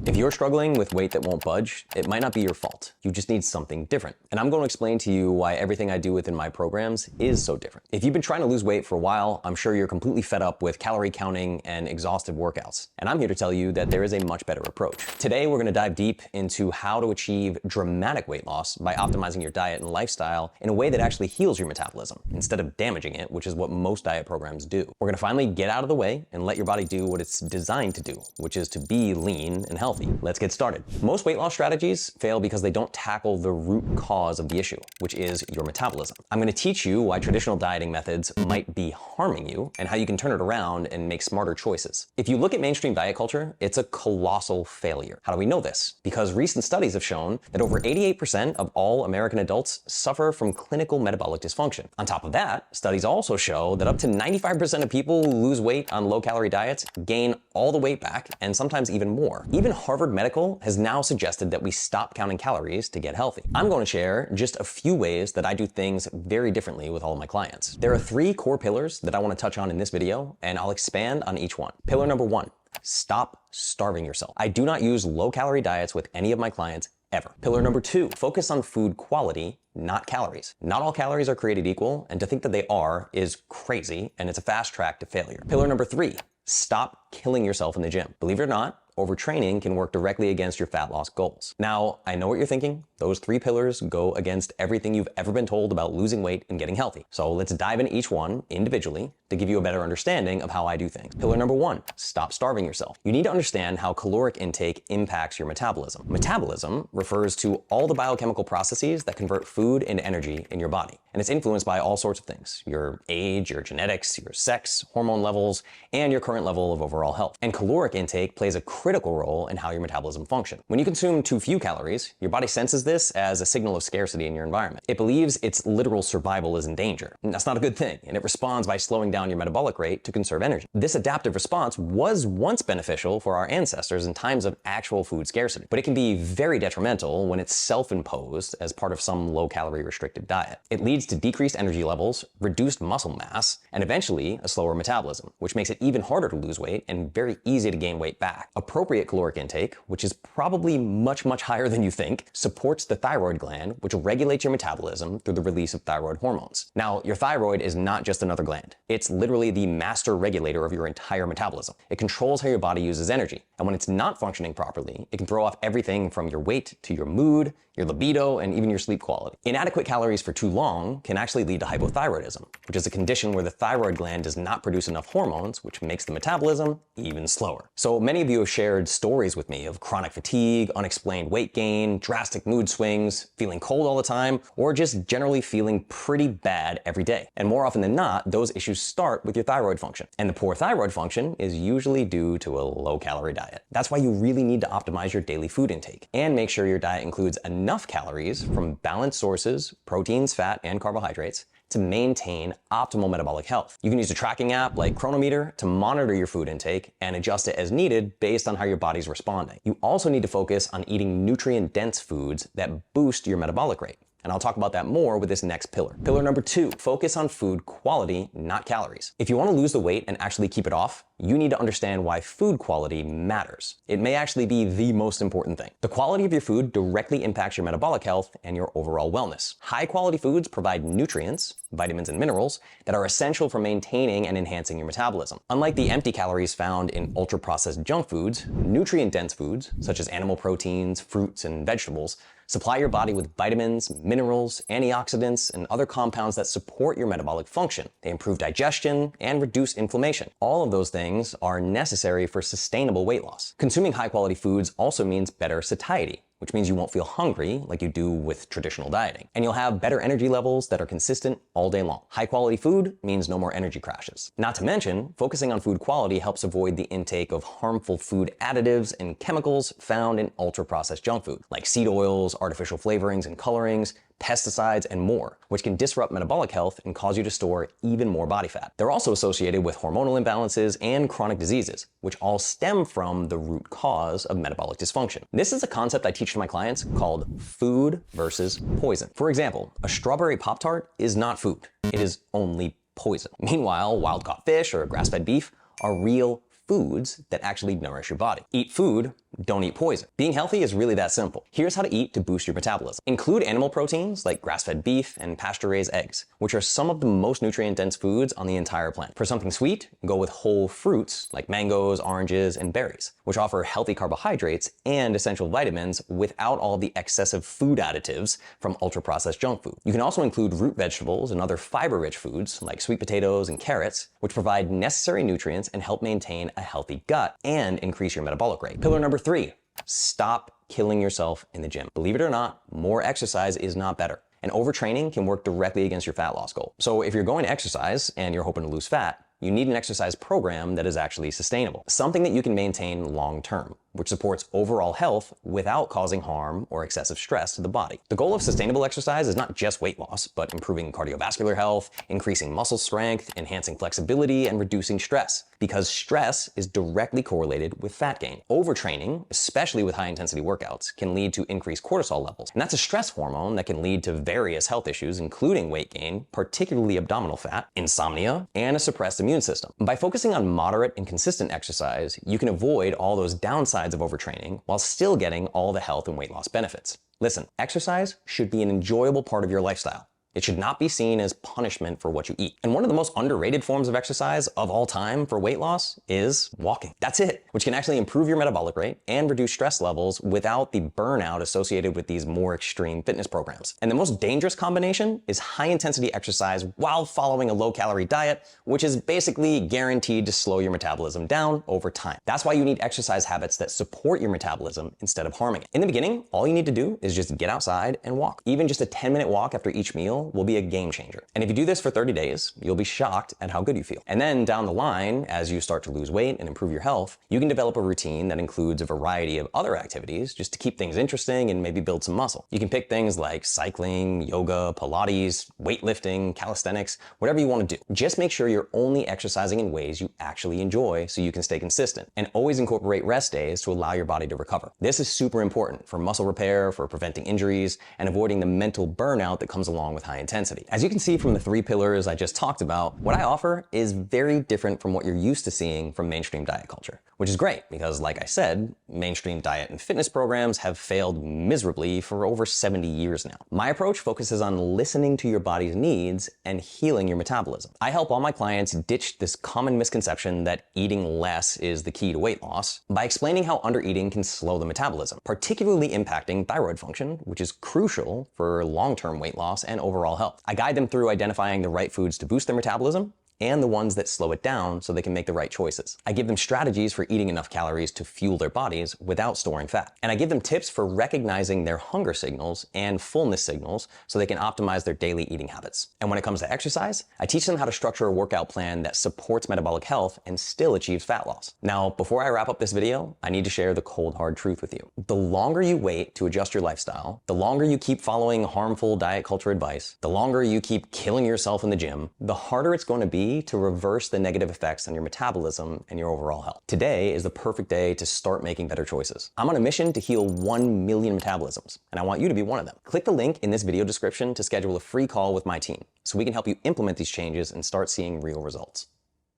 If you're struggling with weight that won't budge, it might not be your fault. You just need something different. And I'm going to explain to you why everything I do within my programs is so different. If you've been trying to lose weight for a while, I'm sure you're completely fed up with calorie counting and exhaustive workouts. And I'm here to tell you that there is a much better approach. Today, we're going to dive deep into how to achieve dramatic weight loss by optimizing your diet and lifestyle in a way that actually heals your metabolism instead of damaging it, which is what most diet programs do. We're going to finally get out of the way and let your body do what it's designed to do, which is to be lean and healthy. Let's get started. Most weight loss strategies fail because they don't tackle the root cause of the issue, which is your metabolism. I'm going to teach you why traditional dieting methods might be harming you and how you can turn it around and make smarter choices. If you look at mainstream diet culture, it's a colossal failure. How do we know this? Because recent studies have shown that over 88% of all American adults suffer from clinical metabolic dysfunction. On top of that, studies also show that up to 95% of people who lose weight on low-calorie diets gain all the weight back and sometimes even more. Even Harvard Medical has now suggested that we stop counting calories to get healthy. I'm going to share just a few ways that I do things very differently with all of my clients. There are 3 core pillars that I want to touch on in this video, and I'll expand on each one. Pillar number 1, stop starving yourself. I do not use low-calorie diets with any of my clients ever. Pillar number 2, focus on food quality, not calories. Not all calories are created equal, and to think that they are is crazy, and it's a fast track to failure. Pillar number 3, stop killing yourself in the gym. Believe it or not, overtraining can work directly against your fat loss goals. Now, I know what you're thinking. Those 3 pillars go against everything you've ever been told about losing weight and getting healthy. So let's dive into each one individually to give you a better understanding of how I do things. Pillar number 1, stop starving yourself. You need to understand how caloric intake impacts your metabolism. Metabolism refers to all the biochemical processes that convert food into energy in your body. And it's influenced by all sorts of things: your age, your genetics, your sex, hormone levels, and your current level of overall health. And caloric intake plays a critical role in how your metabolism functions. When you consume too few calories, your body senses this as a signal of scarcity in your environment. It believes its literal survival is in danger. And that's not a good thing, and it responds by slowing down your metabolic rate to conserve energy. This adaptive response was once beneficial for our ancestors in times of actual food scarcity, but it can be very detrimental when it's self-imposed as part of some low-calorie restricted diet. It leads to decreased energy levels, reduced muscle mass, and eventually a slower metabolism, which makes it even harder to lose weight and very easy to gain weight back. Appropriate caloric intake, which is probably much higher than you think, supports the thyroid gland, which regulates your metabolism through the release of thyroid hormones. Now, your thyroid is not just another gland. It's literally the master regulator of your entire metabolism. It controls how your body uses energy. And when it's not functioning properly, it can throw off everything from your weight to your mood, your libido, and even your sleep quality. Inadequate calories for too long can actually lead to hypothyroidism, which is a condition where the thyroid gland does not produce enough hormones, which makes the metabolism even slower. So many of you have shared stories with me of chronic fatigue, unexplained weight gain, drastic mood swings, feeling cold all the time, or just generally feeling pretty bad every day. And more often than not, those issues start with your thyroid function. And the poor thyroid function is usually due to a low-calorie diet. That's why you really need to optimize your daily food intake and make sure your diet includes enough calories from balanced sources, proteins, fat, and carbohydrates, to maintain optimal metabolic health. You can use a tracking app like Chronometer to monitor your food intake and adjust it as needed based on how your body's responding. You also need to focus on eating nutrient-dense foods that boost your metabolic rate. And I'll talk about that more with this next pillar. Pillar number 2, focus on food quality, not calories. If you want to lose the weight and actually keep it off, you need to understand why food quality matters. It may actually be the most important thing. The quality of your food directly impacts your metabolic health and your overall wellness. High quality foods provide nutrients, vitamins and minerals, that are essential for maintaining and enhancing your metabolism. Unlike the empty calories found in ultra-processed junk foods, nutrient-dense foods, such as animal proteins, fruits, and vegetables, supply your body with vitamins, minerals, antioxidants, and other compounds that support your metabolic function. They improve digestion and reduce inflammation. All of those things are necessary for sustainable weight loss. Consuming high-quality foods also means better satiety, which means you won't feel hungry like you do with traditional dieting. And you'll have better energy levels that are consistent all day long. High quality food means no more energy crashes. Not to mention, focusing on food quality helps avoid the intake of harmful food additives and chemicals found in ultra-processed junk food, like seed oils, artificial flavorings and colorings, pesticides, and more, which can disrupt metabolic health and cause you to store even more body fat. They're also associated with hormonal imbalances and chronic diseases, which all stem from the root cause of metabolic dysfunction. This is a concept I teach to my clients called food versus poison. For example, a strawberry Pop-Tart is not food. It is only poison. Meanwhile, wild-caught fish or grass-fed beef are real foods that actually nourish your body. Eat food, don't eat poison. Being healthy is really that simple. Here's how to eat to boost your metabolism. Include animal proteins like grass-fed beef and pasture-raised eggs, which are some of the most nutrient-dense foods on the entire planet. For something sweet, go with whole fruits like mangoes, oranges, and berries, which offer healthy carbohydrates and essential vitamins without all the excessive food additives from ultra-processed junk food. You can also include root vegetables and other fiber-rich foods like sweet potatoes and carrots, which provide necessary nutrients and help maintain a healthy gut and increase your metabolic rate. Pillar number 3, stop killing yourself in the gym. Believe it or not, more exercise is not better. And overtraining can work directly against your fat loss goal. So if you're going to exercise and you're hoping to lose fat, you need an exercise program that is actually sustainable. Something that you can maintain long term, which supports overall health without causing harm or excessive stress to the body. The goal of sustainable exercise is not just weight loss, but improving cardiovascular health, increasing muscle strength, enhancing flexibility, and reducing stress. Because stress is directly correlated with fat gain. Overtraining, especially with high-intensity workouts, can lead to increased cortisol levels. And that's a stress hormone that can lead to various health issues, including weight gain, particularly abdominal fat, insomnia, and a suppressed immune system. By focusing on moderate and consistent exercise, you can avoid all those downsides of overtraining while still getting all the health and weight loss benefits. Listen, exercise should be an enjoyable part of your lifestyle. It should not be seen as punishment for what you eat. And one of the most underrated forms of exercise of all time for weight loss is walking. That's it, which can actually improve your metabolic rate and reduce stress levels without the burnout associated with these more extreme fitness programs. And the most dangerous combination is high-intensity exercise while following a low-calorie diet, which is basically guaranteed to slow your metabolism down over time. That's why you need exercise habits that support your metabolism instead of harming it. In the beginning, all you need to do is just get outside and walk. Even just a 10-minute walk after each meal will be a game changer. And if you do this for 30 days, you'll be shocked at how good you feel. And then down the line, as you start to lose weight and improve your health, you can develop a routine that includes a variety of other activities just to keep things interesting and maybe build some muscle. You can pick things like cycling, yoga, Pilates, weightlifting, calisthenics, whatever you want to do. Just make sure you're only exercising in ways you actually enjoy so you can stay consistent. And always incorporate rest days to allow your body to recover. This is super important for muscle repair, for preventing injuries, and avoiding the mental burnout that comes along with high intensity. As you can see from the 3 pillars I just talked about, what I offer is very different from what you're used to seeing from mainstream diet culture, which is great because, like I said, mainstream diet and fitness programs have failed miserably for over 70 years now. My approach focuses on listening to your body's needs and healing your metabolism. I help all my clients ditch this common misconception that eating less is the key to weight loss by explaining how undereating can slow the metabolism, particularly impacting thyroid function, which is crucial for long-term weight loss and overall health. I guide them through identifying the right foods to boost their metabolism and the ones that slow it down so they can make the right choices. I give them strategies for eating enough calories to fuel their bodies without storing fat. And I give them tips for recognizing their hunger signals and fullness signals so they can optimize their daily eating habits. And when it comes to exercise, I teach them how to structure a workout plan that supports metabolic health and still achieves fat loss. Now, before I wrap up this video, I need to share the cold hard truth with you. The longer you wait to adjust your lifestyle, the longer you keep following harmful diet culture advice, the longer you keep killing yourself in the gym, the harder it's going to be to reverse the negative effects on your metabolism and your overall health. Today is the perfect day to start making better choices. I'm on a mission to heal 1 million metabolisms, and I want you to be one of them. Click the link in this video description to schedule a free call with my team so we can help you implement these changes and start seeing real results.